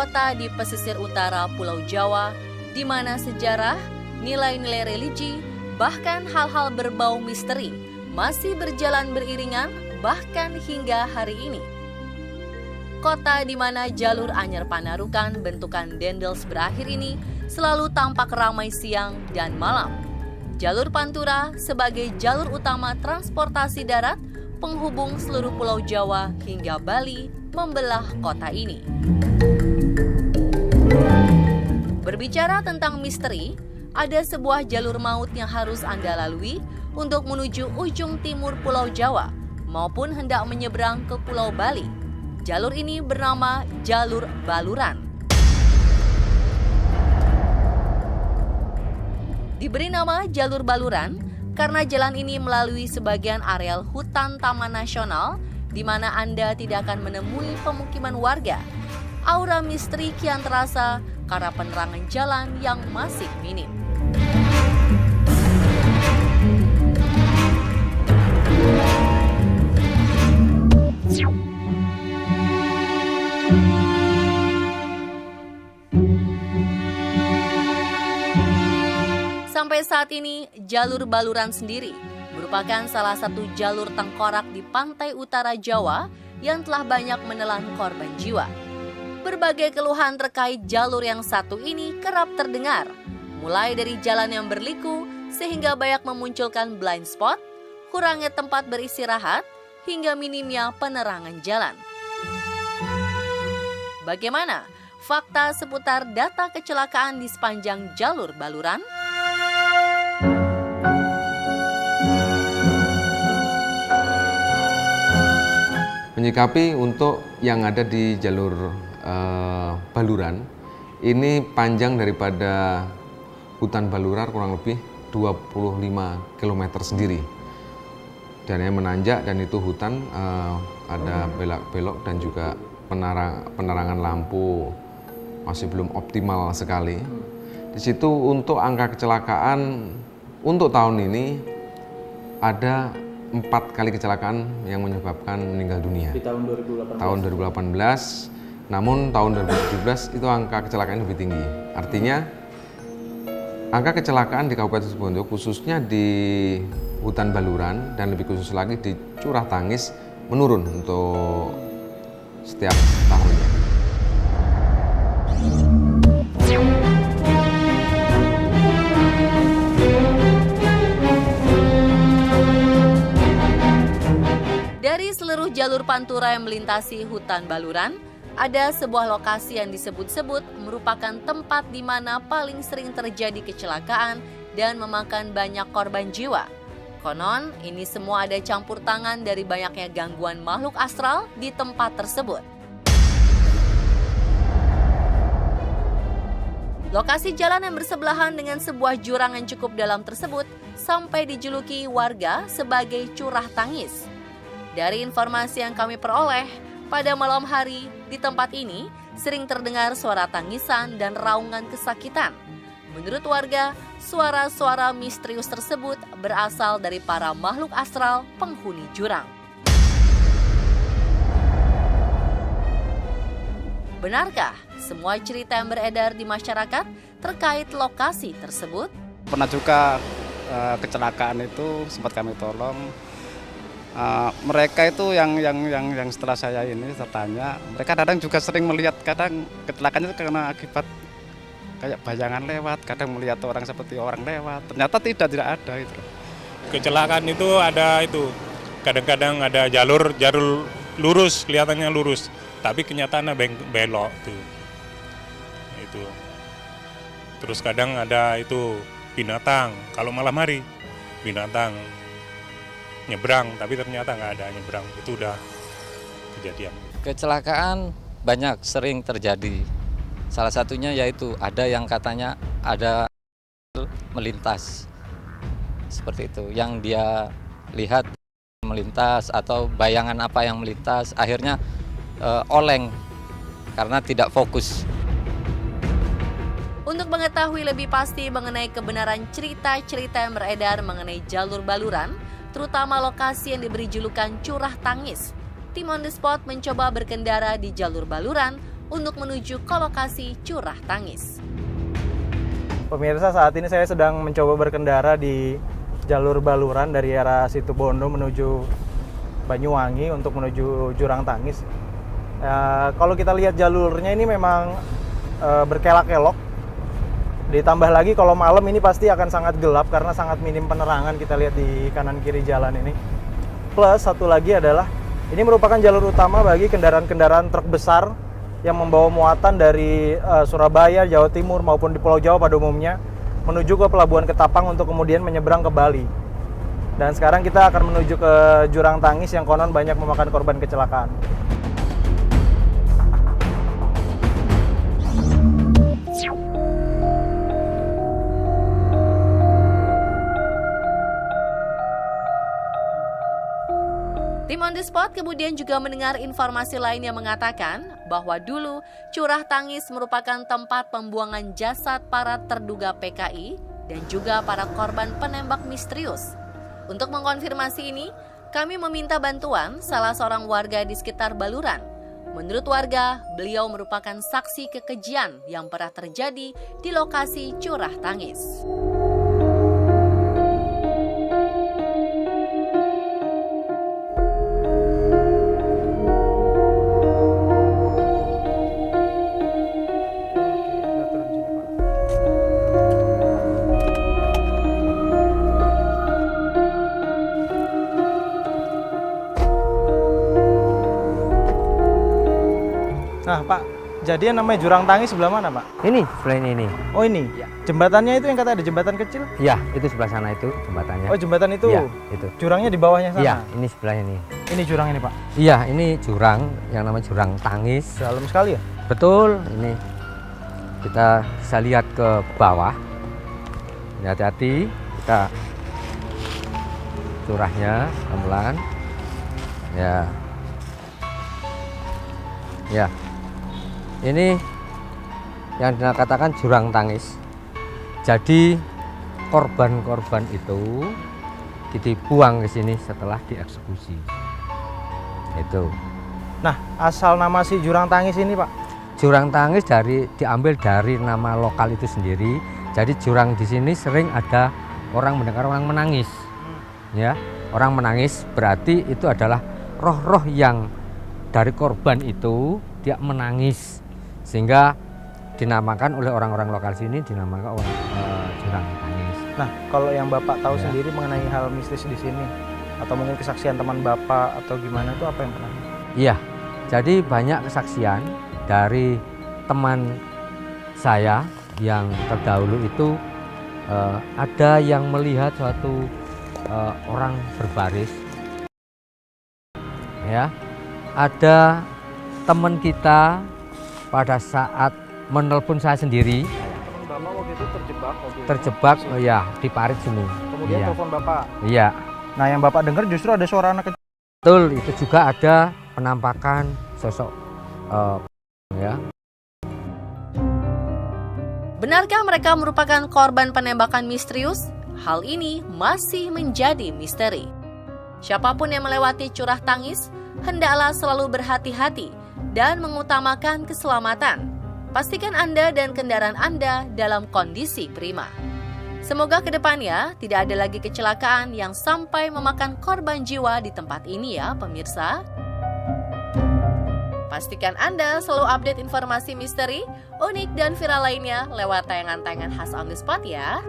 kota di pesisir utara Pulau Jawa, di mana sejarah, nilai-nilai religi, bahkan hal-hal berbau misteri masih berjalan beriringan bahkan hingga hari ini. Kota di mana jalur Anyar Panarukan bentukan dendels berakhir ini selalu tampak ramai siang dan malam. Jalur Pantura sebagai jalur utama transportasi darat penghubung seluruh Pulau Jawa hingga Bali membelah kota ini. Berbicara tentang misteri, ada sebuah jalur maut yang harus Anda lalui untuk menuju ujung timur Pulau Jawa maupun hendak menyeberang ke Pulau Bali. Jalur ini bernama Jalur Baluran. Diberi nama Jalur Baluran karena jalan ini melalui sebagian areal hutan Taman Nasional di mana Anda tidak akan menemui pemukiman warga. Aura misteri kian terasa karena penerangan jalan yang masih minim. Sampai saat ini, jalur Baluran sendiri merupakan salah satu jalur tengkorak di pantai utara Jawa yang telah banyak menelan korban jiwa. Berbagai keluhan terkait jalur yang satu ini kerap terdengar, mulai dari jalan yang berliku sehingga banyak memunculkan blind spot, kurangnya tempat beristirahat, hingga minimnya penerangan jalan. Bagaimana fakta seputar data kecelakaan di sepanjang jalur Baluran? Menyikapi untuk yang ada di jalur Baluran, ini panjang daripada hutan Baluran kurang lebih 25 km sendiri. Dan yang menanjak dan itu hutan ada belok-belok dan juga penerangan lampu masih belum optimal sekali. Di situ untuk angka kecelakaan untuk tahun ini ada 4 kali kecelakaan yang menyebabkan meninggal dunia. Di tahun 2018? Tahun 2018, namun tahun 2017 itu angka kecelakaan lebih tinggi. Artinya, angka kecelakaan di Kabupaten Situbondo khususnya di hutan Baluran dan lebih khusus lagi di Curah Tangis menurun untuk setiap tahunnya. Dari seluruh jalur pantura yang melintasi hutan Baluran, ada sebuah lokasi yang disebut-sebut merupakan tempat di mana paling sering terjadi kecelakaan dan memakan banyak korban jiwa. Konon, ini semua ada campur tangan dari banyaknya gangguan makhluk astral di tempat tersebut. Lokasi jalan yang bersebelahan dengan sebuah jurang yang cukup dalam tersebut sampai dijuluki warga sebagai Curah Tangis. Dari informasi yang kami peroleh, pada malam hari di tempat ini sering terdengar suara tangisan dan raungan kesakitan. Menurut warga, suara-suara misterius tersebut berasal dari para makhluk astral penghuni jurang. Benarkah semua cerita yang beredar di masyarakat terkait lokasi tersebut? Pernah juga kecelakaan itu sempat kami tolong. Mereka itu yang setelah saya ini tertanya, mereka kadang juga sering melihat, kadang kecelakaan itu karena akibat kayak bayangan lewat, kadang melihat orang seperti orang lewat, ternyata tidak ada itu. Kecelakaan itu ada itu, kadang-kadang ada jalur lurus, kelihatannya lurus, tapi kenyataannya belok tuh. Itu. Terus kadang ada itu binatang, kalau malam hari binatang nyebrang, tapi ternyata nggak ada nyebrang, itu udah kejadian. Kecelakaan banyak sering terjadi. Salah satunya yaitu ada yang katanya ada melintas seperti itu, yang dia lihat melintas atau bayangan apa yang melintas, akhirnya oleng karena tidak fokus. Untuk mengetahui lebih pasti mengenai kebenaran cerita-cerita yang beredar mengenai jalur Baluran, terutama lokasi yang diberi julukan Curah Tangis, tim on the spot mencoba berkendara di jalur Baluran untuk menuju ke lokasi curah tangis. Pemirsa, saat ini saya sedang mencoba berkendara di jalur Baluran dari arah Situbondo menuju Banyuwangi untuk menuju Jurang Tangis. Kalau kita lihat jalurnya ini memang berkelak-kelok. Ditambah lagi kalau malam ini pasti akan sangat gelap karena sangat minim penerangan kita lihat di kanan kiri jalan ini. Plus satu lagi adalah ini merupakan jalur utama bagi kendaraan-kendaraan truk besar yang membawa muatan dari Surabaya, Jawa Timur maupun di Pulau Jawa pada umumnya menuju ke Pelabuhan Ketapang untuk kemudian menyeberang ke Bali. Dan sekarang kita akan menuju ke Jurang Tangis yang konon banyak memakan korban kecelakaan. Tim On The Spot kemudian juga mendengar informasi lain yang mengatakan bahwa dulu Curah Tangis merupakan tempat pembuangan jasad para terduga PKI dan juga para korban penembak misterius. Untuk mengkonfirmasi ini, kami meminta bantuan salah seorang warga di sekitar Baluran. Menurut warga, beliau merupakan saksi kekejian yang pernah terjadi di lokasi Curah Tangis. Nah Pak, jadi yang namanya Jurang Tangis sebelah mana Pak? Ini selain ini. Oh ini? Ya. Jembatannya itu yang kata ada jembatan kecil? Iya, itu sebelah sana itu jembatannya. Oh jembatan itu? Iya, itu. Jurangnya di bawahnya sana? Iya, ini sebelah ini. Ini jurang ini Pak? Iya, ini jurang yang namanya Jurang Tangis. Dalam sekali ya? Betul, ini kita bisa lihat ke bawah. Ini hati-hati, kita curahnya pelan-pelan. Ya. Ya. Ini yang dikatakan Jurang Tangis. Jadi korban-korban itu dibuang ke sini setelah dieksekusi. Itu. Nah, asal nama si Jurang Tangis ini Pak? Jurang Tangis diambil dari nama lokal itu sendiri. Jadi jurang di sini sering ada orang mendengar orang menangis. Ya, orang menangis berarti itu adalah roh-roh yang dari korban itu dia menangis. Sehingga dinamakan oleh orang-orang lokal sini dinamakan Jurang Tangis. Nah, kalau yang Bapak tahu Ya. sendiri mengenai hal mistis di sini atau mungkin kesaksian teman Bapak atau gimana itu apa yang pernah? Iya, jadi banyak kesaksian dari teman saya yang terdahulu itu ada yang melihat suatu orang berbaris. Ya, ada teman kita pada saat menelpon saya sendiri Teman Bapak waktu itu terjebak ya di parit sini. Kemudian Iya. telepon Bapak. Iya, Nah, yang Bapak dengar justru ada suara anak kecil. betul, itu juga ada penampakan sosok ya. Benarkah mereka merupakan korban penembakan misterius? Hal ini masih menjadi misteri. Siapapun yang melewati Curah Tangis, hendaklah selalu berhati-hati dan mengutamakan keselamatan. Pastikan Anda dan kendaraan Anda dalam kondisi prima. Semoga kedepannya tidak ada lagi kecelakaan yang sampai memakan korban jiwa di tempat ini ya pemirsa. Pastikan Anda selalu update informasi misteri, unik dan viral lainnya lewat tayangan-tayangan khas On The Spot ya.